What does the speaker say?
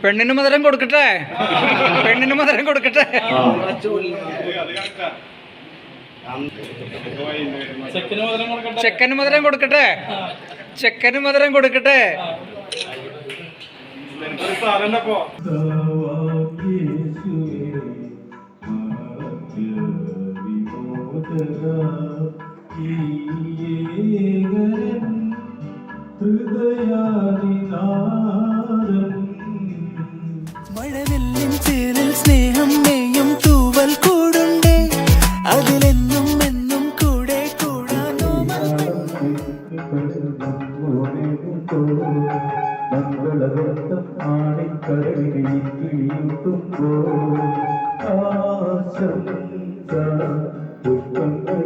പെണ്ണിന് മധുരം കൊടുക്കട്ടെ, പെണ്ണിന് മധുരം കൊടുക്കട്ടെ. ചെക്കന് മധുരം കൊടുക്കട്ടെ, ചെക്കന് മധുരം കൊടുക്കട്ടെ. മഴവില്ലിൻ ചേരിൽ സ്നേഹം നെയ്യും തൂവൽ കൂടുണ്ടേ, അതിലെന്നും എന്നും കൂടെ കൂടാനോ മംഗളവൃത്തം ആണിക്കരയിലിരിക്കുമ്പോൾ ആശംസ പുഷ്പങ്ങൾ